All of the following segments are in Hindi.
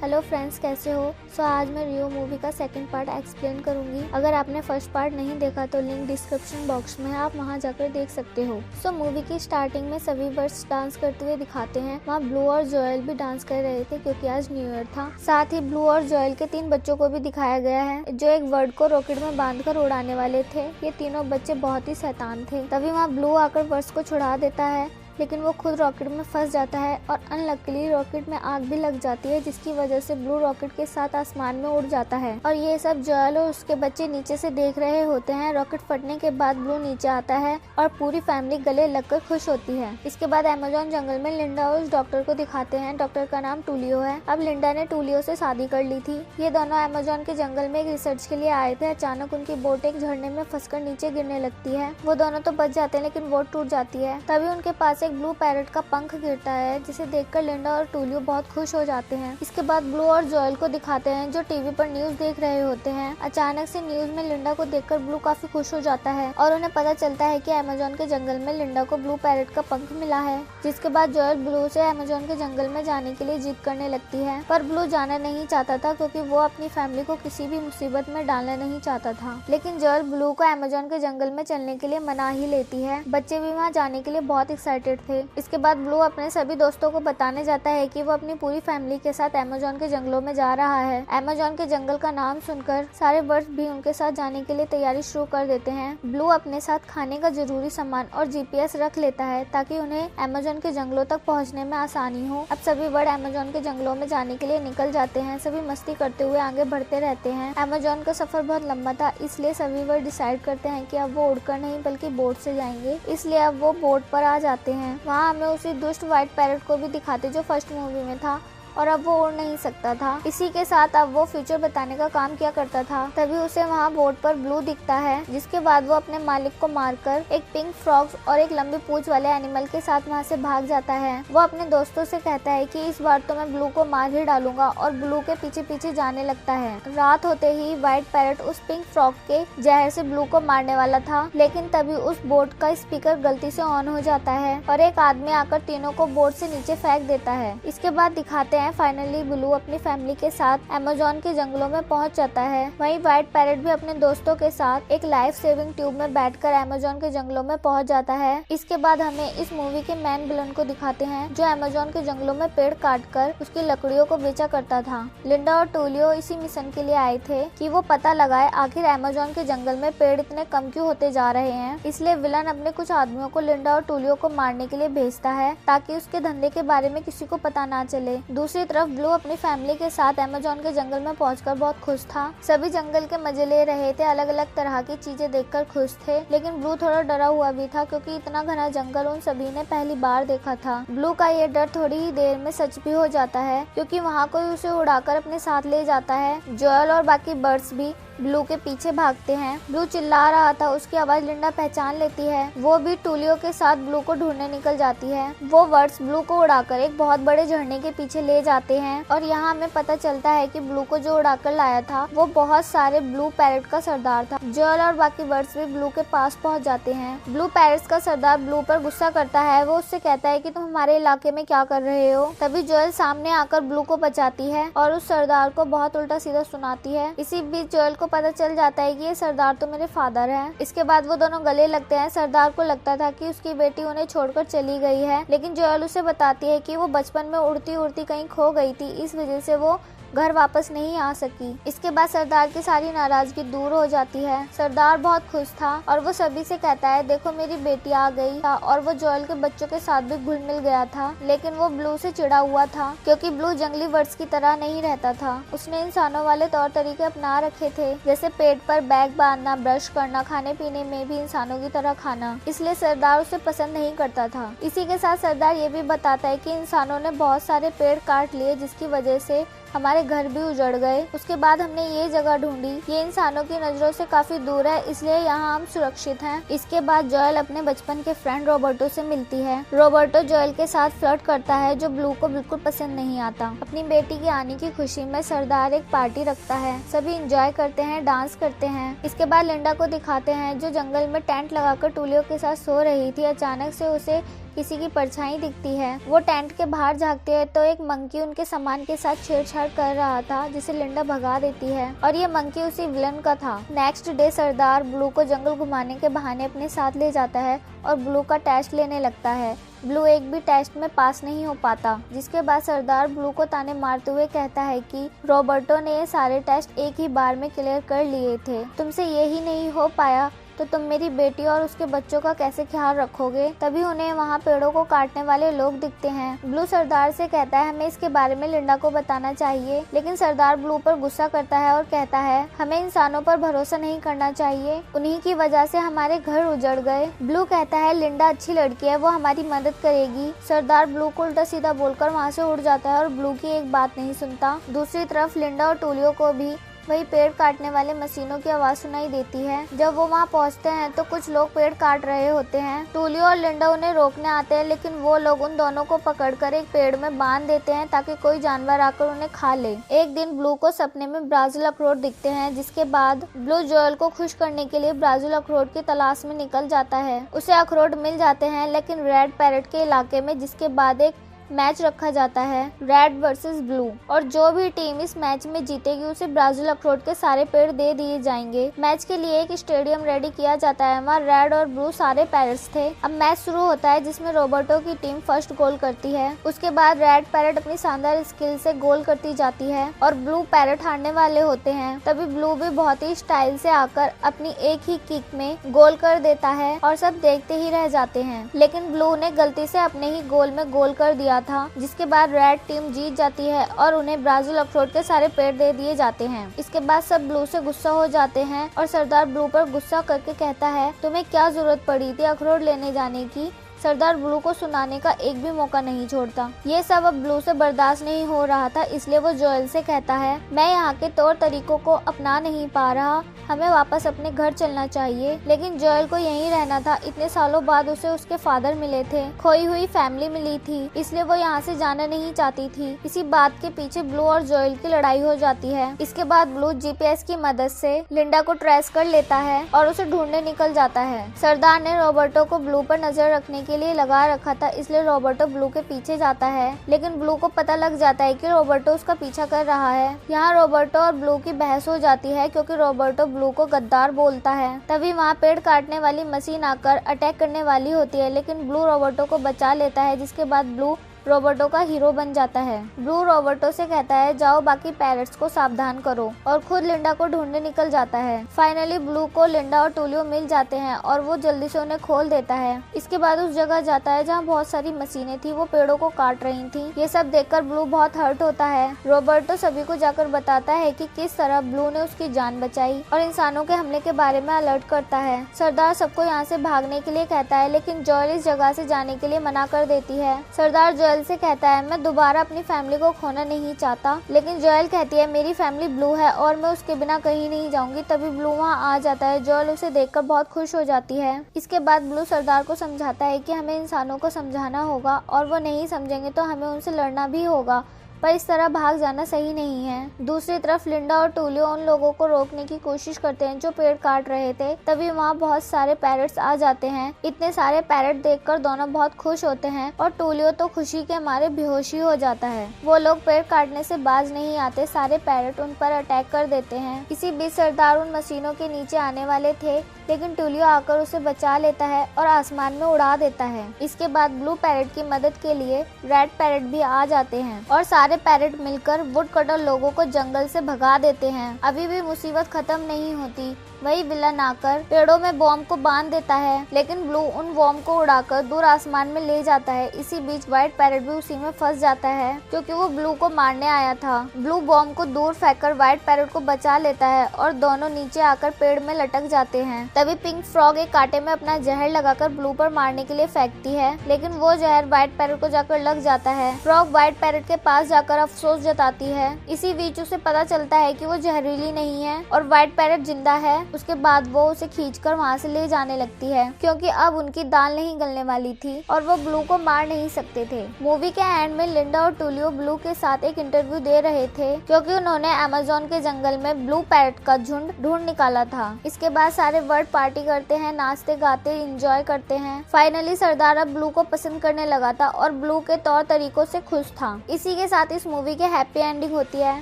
हेलो फ्रेंड्स, कैसे हो? आज मैं रियो मूवी का सेकंड पार्ट एक्सप्लेन करूंगी। अगर आपने फर्स्ट पार्ट नहीं देखा तो लिंक डिस्क्रिप्शन बॉक्स में है, आप वहां जाकर देख सकते हो। मूवी की स्टार्टिंग में सभी बर्ड्स डांस करते हुए दिखाते हैं। वहाँ ब्लू और जोएल भी डांस कर रहे थे क्योंकि आज न्यू ईयर था। साथ ही ब्लू और जोएल के 3 बच्चों को भी दिखाया गया है जो एक बर्ड को रॉकेट में बांधकर उड़ाने वाले थे। ये तीनों बच्चे बहुत ही शैतान थे। तभी वहाँ ब्लू आकर बर्ड्स को छुड़ा देता है, लेकिन वो खुद रॉकेट में फंस जाता है और अनलकीली रॉकेट में आग भी लग जाती है, जिसकी वजह से ब्लू रॉकेट के साथ आसमान में उड़ जाता है। और ये सब जोएल और उसके बच्चे नीचे से देख रहे होते हैं। रॉकेट फटने के बाद ब्लू नीचे आता है और पूरी फैमिली गले लगकर खुश होती है। इसके बाद अमेज़न जंगल में लिंडा और उस डॉक्टर को दिखाते हैं। डॉक्टर का नाम टूलियो है। अब लिंडा ने टूलियो से शादी कर ली थी। ये दोनों अमेज़न के जंगल में एक रिसर्च के लिए आए थे। अचानक उनकी बोट एक झरने में फंसकर नीचे गिरने लगती है। वो दोनों तो बच जाते हैं, लेकिन बोट टूट जाती है। तभी उनके पास एक ब्लू पैरट का पंख गिरता है, जिसे देखकर लिंडा और टूलियो बहुत खुश हो जाते हैं। इसके बाद ब्लू और जोएल को दिखाते हैं जो टीवी पर न्यूज देख रहे होते हैं। अचानक से न्यूज में लिंडा को देखकर ब्लू काफी खुश हो जाता है और उन्हें पता चलता है कि अमेज़न के जंगल में लिंडा को ब्लू पैरट का पंख मिला है। जिसके बाद जोएल ब्लू से अमेज़न के जंगल में जाने के लिए जिद करने लगती है, पर ब्लू जाना नहीं चाहता था क्योंकि वो अपनी फैमिली को किसी भी मुसीबत में डालना नहीं चाहता था। लेकिन जोएल ब्लू को अमेज़न के जंगल में चलने के लिए मना ही लेती है। बच्चे भी वहाँ जाने के लिए बहुत एक्साइटेड थे। इसके बाद ब्लू अपने सभी दोस्तों को बताने जाता है कि वो अपनी पूरी फैमिली के साथ अमेज़न के जंगलों में जा रहा है। अमेज़न के जंगल का नाम सुनकर सारे बर्ड्स भी उनके साथ जाने के लिए तैयारी शुरू कर देते हैं। ब्लू अपने साथ खाने का जरूरी सामान और जीपीएस रख लेता है ताकि उन्हें अमेज़न के जंगलों तक पहुंचने में आसानी हो। अब सभी बर्ड अमेज़न के जंगलों में जाने के लिए निकल जाते हैं। सभी मस्ती करते हुए आगे बढ़ते रहते हैं। अमेज़न का सफर बहुत लंबा था, इसलिए सभी बर्ड डिसाइड करते हैं कि अब वो उड़कर नहीं बल्कि बोट से जाएंगे। इसलिए अब वो बोट पर आ जाते हैं। वहाँ हमें उसी दुष्ट व्हाइट पैरट को भी दिखाते जो फर्स्ट मूवी में था, और अब वो उड़ नहीं सकता था। इसी के साथ अब वो फ्यूचर बताने का काम किया करता था। तभी उसे वहाँ बोट पर ब्लू दिखता है, जिसके बाद वो अपने मालिक को मारकर एक पिंक फ्रॉग और एक लंबी पूंछ वाले एनिमल के साथ वहाँ से भाग जाता है। वो अपने दोस्तों से कहता है कि इस बार तो मैं ब्लू को मार ही डालूंगा, और ब्लू के पीछे पीछे जाने लगता है। रात होते ही व्हाइट पैरट उस पिंक फ्रॉग के जहर से ब्लू को मारने वाला था, लेकिन तभी उस बोट का स्पीकर गलती से ऑन हो जाता है और एक आदमी आकर तीनों को बोट से नीचे फेंक देता है। इसके बाद दिखाते हैं फाइनली ब्लू अपनी फैमिली के साथ अमेज़न के जंगलों में पहुंच जाता है। वहीं व्हाइट पैरट भी अपने दोस्तों के साथ एक लाइफ सेविंग ट्यूब में बैठकर अमेज़न के जंगलों में पहुंच जाता है। इसके बाद हमें इस मूवी के मेन विलन को दिखाते हैं जो अमेज़न के जंगलों में पेड़ काटकर उसकी लकड़ियों को बेचा करता था। लिंडा और टूलियो इसी मिशन के लिए आए थे कि वो पता लगाए आखिर अमेज़न के जंगल में पेड़ इतने कम क्यों होते जा रहे हैं। इसलिए विलन अपने कुछ आदमियों को लिंडा और टूलियो को मारने के लिए भेजता है ताकि उसके धंधे के बारे में किसी को पता ना चले। दूसरी तरफ ब्लू अपनी फैमिली के साथ अमेज़न के जंगल में पहुंचकर बहुत खुश था। सभी जंगल के मजे ले रहे थे, अलग अलग तरह की चीजें देखकर खुश थे। लेकिन ब्लू थोड़ा डरा हुआ भी था क्योंकि इतना घना जंगल उन सभी ने पहली बार देखा था। ब्लू का ये डर थोड़ी ही देर में सच भी हो जाता है क्योंकि वहाँ कोई उसे उड़ाकर अपने साथ ले जाता है। जोएल और बाकी बर्ड्स भी ब्लू के पीछे भागते हैं। ब्लू चिल्ला रहा था, उसकी आवाज लिंडा पहचान लेती है। वो भी टूलियो के साथ ब्लू को ढूंढने निकल जाती है। वो बर्ड्स ब्लू को उड़ाकर एक बहुत बड़े झरने के पीछे ले जाते हैं और यहाँ हमें पता चलता है कि ब्लू को जो उड़ाकर लाया था वो बहुत सारे ब्लू पैरट का सरदार था। जोएल और बाकी बर्ड्स भी ब्लू के पास पहुँच जाते हैं। ब्लू पैरट्स का सरदार ब्लू पर गुस्सा करता है। वो उससे कहता है कि तुम हमारे इलाके में क्या कर रहे हो। तभी जोएल सामने आकर ब्लू को बचाती है और उस सरदार को बहुत उल्टा सीधा सुनाती है। इसी बीच जोएल को पता चल जाता है कि ये सरदार तो मेरे फादर हैं। इसके बाद वो दोनों गले लगते हैं। सरदार को लगता था कि उसकी बेटी उन्हें छोड़कर चली गई है, लेकिन जोएल उसे बताती है कि वो बचपन में उड़ती उड़ती कहीं खो गई थी, इस वजह से वो घर वापस नहीं आ सकी। इसके बाद सरदार की सारी नाराजगी दूर हो जाती है। सरदार बहुत खुश था और वो सभी से कहता है देखो मेरी बेटी आ गई था, और वो जोएल के बच्चों के साथ भी घुल मिल गया था। लेकिन वो ब्लू से चिढ़ा हुआ था क्योंकि ब्लू जंगली बर्ड्स की तरह नहीं रहता था। उसने इंसानों वाले तौर तरीके अपना रखे थे, जैसे पेट पर बैग बांधना, ब्रश करना, खाने पीने में भी इंसानों की तरह खाना। इसलिए सरदार उसे पसंद नहीं करता था। इसी के साथ सरदार ये भी बताता है कि इंसानों ने बहुत सारे पेड़ काट लिए जिसकी वजह से हमारे घर भी उजड़ गए। उसके बाद हमने ये जगह ढूंढी, ये इंसानों की नजरों से काफी दूर है, इसलिए यहाँ हम सुरक्षित हैं। इसके बाद जोएल अपने बचपन के फ्रेंड रॉबर्टो से मिलती है। रॉबर्टो जोएल के साथ फ्लर्ट करता है जो ब्लू को बिल्कुल पसंद नहीं आता। अपनी बेटी के आने की खुशी में सरदार एक पार्टी रखता है। सभी इंजॉय करते हैं, डांस करते हैं। इसके बाद लिंडा को दिखाते हैं जो जंगल में टेंट लगाकर टूलियो के साथ सो रही थी। अचानक से उसे किसी की परछाई दिखती है। वो टेंट के बाहर झांकते हैं तो एक मंकी उनके सामान के साथ छेड़छाड़ कर रहा था, जिसे लिंडा भगा देती है और ये मंकी उसी विलन का था। नेक्स्ट डे सरदार ब्लू को जंगल घुमाने के बहाने अपने साथ ले जाता है और ब्लू का टेस्ट लेने लगता है। ब्लू एक भी टेस्ट में पास नहीं हो पाता, जिसके बाद सरदार ब्लू को ताने मारते हुए कहता है कि रॉबर्टो ने ये सारे टेस्ट एक ही बार में क्लियर कर लिए थे, तुमसे यही नहीं हो पाया तो तुम मेरी बेटी और उसके बच्चों का कैसे ख्याल रखोगे। तभी उन्हें वहाँ पेड़ों को काटने वाले लोग दिखते हैं। ब्लू सरदार से कहता है हमें इसके बारे में लिंडा को बताना चाहिए, लेकिन सरदार ब्लू पर गुस्सा करता है और कहता है हमें इंसानों पर भरोसा नहीं करना चाहिए, उन्हीं की वजह से हमारे घर उजड़ गए। ब्लू कहता है लिंडा अच्छी लड़की है, वो हमारी मदद करेगी। सरदार ब्लू को उल्टा सीधा बोलकर वहाँ से उड़ जाता है और ब्लू की एक बात नहीं सुनता। दूसरी तरफ लिंडा और टूलियो को भी वही पेड़ काटने वाले मशीनों की आवाज सुनाई देती है। जब वो वहाँ पहुँचते हैं तो कुछ लोग पेड़ काट रहे होते हैं। टूलियो और लिंडा उन्हें रोकने आते हैं, लेकिन वो लोग उन दोनों को पकड़कर एक पेड़ में बांध देते हैं ताकि कोई जानवर आकर उन्हें खा ले। एक दिन ब्लू को सपने में ब्राजील अखरोट दिखते हैं, जिसके बाद ब्लू जोएल को खुश करने के लिए ब्राजील अखरोट की तलाश में निकल जाता है। उसे अखरोट मिल जाते हैं, लेकिन रेड पैरेट के इलाके में, जिसके बाद एक मैच रखा जाता है रेड वर्सेस ब्लू, और जो भी टीम इस मैच में जीतेगी उसे ब्राजील अखरोट के सारे पेड़ दे दिए जाएंगे। मैच के लिए एक स्टेडियम रेडी किया जाता है, वहाँ रेड और ब्लू सारे पैरेट्स थे। अब मैच शुरू होता है, जिसमें रॉबर्टो की टीम फर्स्ट गोल करती है। उसके बाद रेड पैरेट अपनी शानदार स्किल से गोल करती जाती है और ब्लू पैरेट हारने वाले होते हैं। तभी ब्लू भी बहुत ही स्टाइल से आकर अपनी एक ही किक में गोल कर देता है और सब देखते ही रह जाते हैं, लेकिन ब्लू ने गलती से अपने ही गोल में गोल कर दिया था, जिसके बाद रेड टीम जीत जाती है और उन्हें ब्राजील अखरोट के सारे पेड़ दे दिए जाते हैं। इसके बाद सब ब्लू से गुस्सा हो जाते हैं और सरदार ब्लू पर गुस्सा करके कहता है तुम्हें क्या जरूरत पड़ी थी अखरोट लेने जाने की। सरदार ब्लू को सुनाने का एक भी मौका नहीं छोड़ता। ये सब अब ब्लू से बर्दाश्त नहीं हो रहा था, इसलिए वो जोएल से कहता है मैं यहाँ के तौर तरीकों को अपना नहीं पा रहा, हमें वापस अपने घर चलना चाहिए। लेकिन जोएल को यहीं रहना था, इतने सालों बाद उसे उसके फादर मिले थे, खोई हुई फैमिली मिली थी, इसलिए वो यहाँ से जाना नहीं चाहती थी। इसी बात के पीछे ब्लू और जोएल की लड़ाई हो जाती है। इसके बाद ब्लू जीपीएस की मदद से लिंडा को ट्रेस कर लेता है और उसे ढूंढने निकल जाता है। सरदार ने रॉबर्टो को ब्लू पर नजर रखने के लिए लगा रखा था, इसलिए रॉबर्टो ब्लू के पीछे जाता है, लेकिन ब्लू को पता लग जाता है कि रॉबर्टो उसका पीछा कर रहा है। यहाँ रॉबर्टो और ब्लू की बहस हो जाती है, क्योंकि रॉबर्टो ब्लू को गद्दार बोलता है। तभी वहाँ पेड़ काटने वाली मशीन आकर अटैक करने वाली होती है, लेकिन ब्लू रॉबर्टो को बचा लेता है, जिसके बाद ब्लू रॉबर्टो का हीरो बन जाता है। ब्लू रॉबर्टो से कहता है जाओ बाकी पैरेट्स को सावधान करो, और खुद लिंडा को ढूंढने निकल जाता है। फाइनली ब्लू को लिंडा और टूलियो मिल जाते हैं और वो जल्दी से उन्हें खोल देता है। इसके बाद उस जगह जाता है जहाँ बहुत सारी मशीनें थी, वो पेड़ों को काट रही थी। ये सब देखकर ब्लू बहुत हर्ट होता है। रॉबर्टो सभी को जाकर बताता है कि किस तरह ब्लू ने उसकी जान बचाई और इंसानों के हमले के बारे में अलर्ट करता है। सरदार सबको यहाँ से भागने के लिए कहता है, लेकिन जोएल इस जगह से जाने के लिए मना कर देती है। सरदार जोएल से कहता है मैं दोबारा अपनी फैमिली को खोना नहीं चाहता, लेकिन जोएल कहती है मेरी फैमिली ब्लू है और मैं उसके बिना कहीं नहीं जाऊंगी। तभी ब्लू वहाँ आ जाता है। जोएल उसे देखकर बहुत खुश हो जाती है। इसके बाद ब्लू सरदार को समझाता है कि हमें इंसानों को समझाना होगा और वो नहीं समझेंगे तो हमें उनसे लड़ना भी होगा, पर इस तरह भाग जाना सही नहीं है। दूसरी तरफ लिंडा और टूलियो उन लोगों को रोकने की कोशिश करते हैं जो पेड़ काट रहे थे। तभी वहाँ बहुत सारे पैरेट्स आ जाते हैं। इतने सारे पैरेट देखकर दोनों बहुत खुश होते हैं और टूलियो तो खुशी के मारे बेहोशी हो जाता है। वो लोग पेड़ काटने से बाज नहीं आते, सारे पैरेट उन पर अटैक कर देते हैं। इसी बीच सरदार उन मशीनों के नीचे आने वाले थे, लेकिन टूलियो आकर उसे बचा लेता है और आसमान में उड़ा देता है। इसके बाद ब्लू पैरेट की मदद के लिए रेड पैरेट भी आ जाते हैं और सारे पैरेट मिलकर वुड कटर लोगों को जंगल से भगा देते हैं। अभी भी मुसीबत खत्म नहीं होती। वही विलन आकर पेड़ों में बॉम्ब को बांध देता है, लेकिन ब्लू उन बॉम्ब को उड़ाकर दूर आसमान में ले जाता है। इसी बीच व्हाइट पैरेट भी उसी में फंस जाता है, क्योंकि वो ब्लू को मारने आया था। ब्लू बॉम्ब को दूर फेंककर व्हाइट पैरेट को बचा लेता है और दोनों नीचे आकर पेड़ में लटक जाते हैं। तभी पिंक फ्रॉग एक कांटे में अपना जहर लगाकर ब्लू पर मारने के लिए फेंकती है, लेकिन वो जहर व्हाइट पैरेट को जाकर लग जाता है। फ्रॉग व्हाइट पैरेट के पास जाकर अफसोस जताती है। इसी बीच उसे पता चलता है कि वो जहरीली नहीं है और व्हाइट पैरट जिंदा है। उसके बाद वो उसे खींचकर वहाँ से ले जाने लगती है, क्योंकि अब उनकी दाल नहीं गलने वाली थी और वो ब्लू को मार नहीं सकते थे। मूवी के एंड में लिंडा और टूलियो ब्लू के साथ एक इंटरव्यू दे रहे थे, क्योंकि उन्होंने अमेज़न के जंगल में ब्लू पैरट का झुंड ढूंढ निकाला था। इसके बाद सारे वर्ड पार्टी करते हैं, नाचते गाते एंजॉय करते हैं। फाइनली सरदार अब ब्लू को पसंद करने लगा था और ब्लू के तौर तरीकों से खुश था। इसी के साथ इस मूवी की हैप्पी एंडिंग होती है।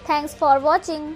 Thanks for watching.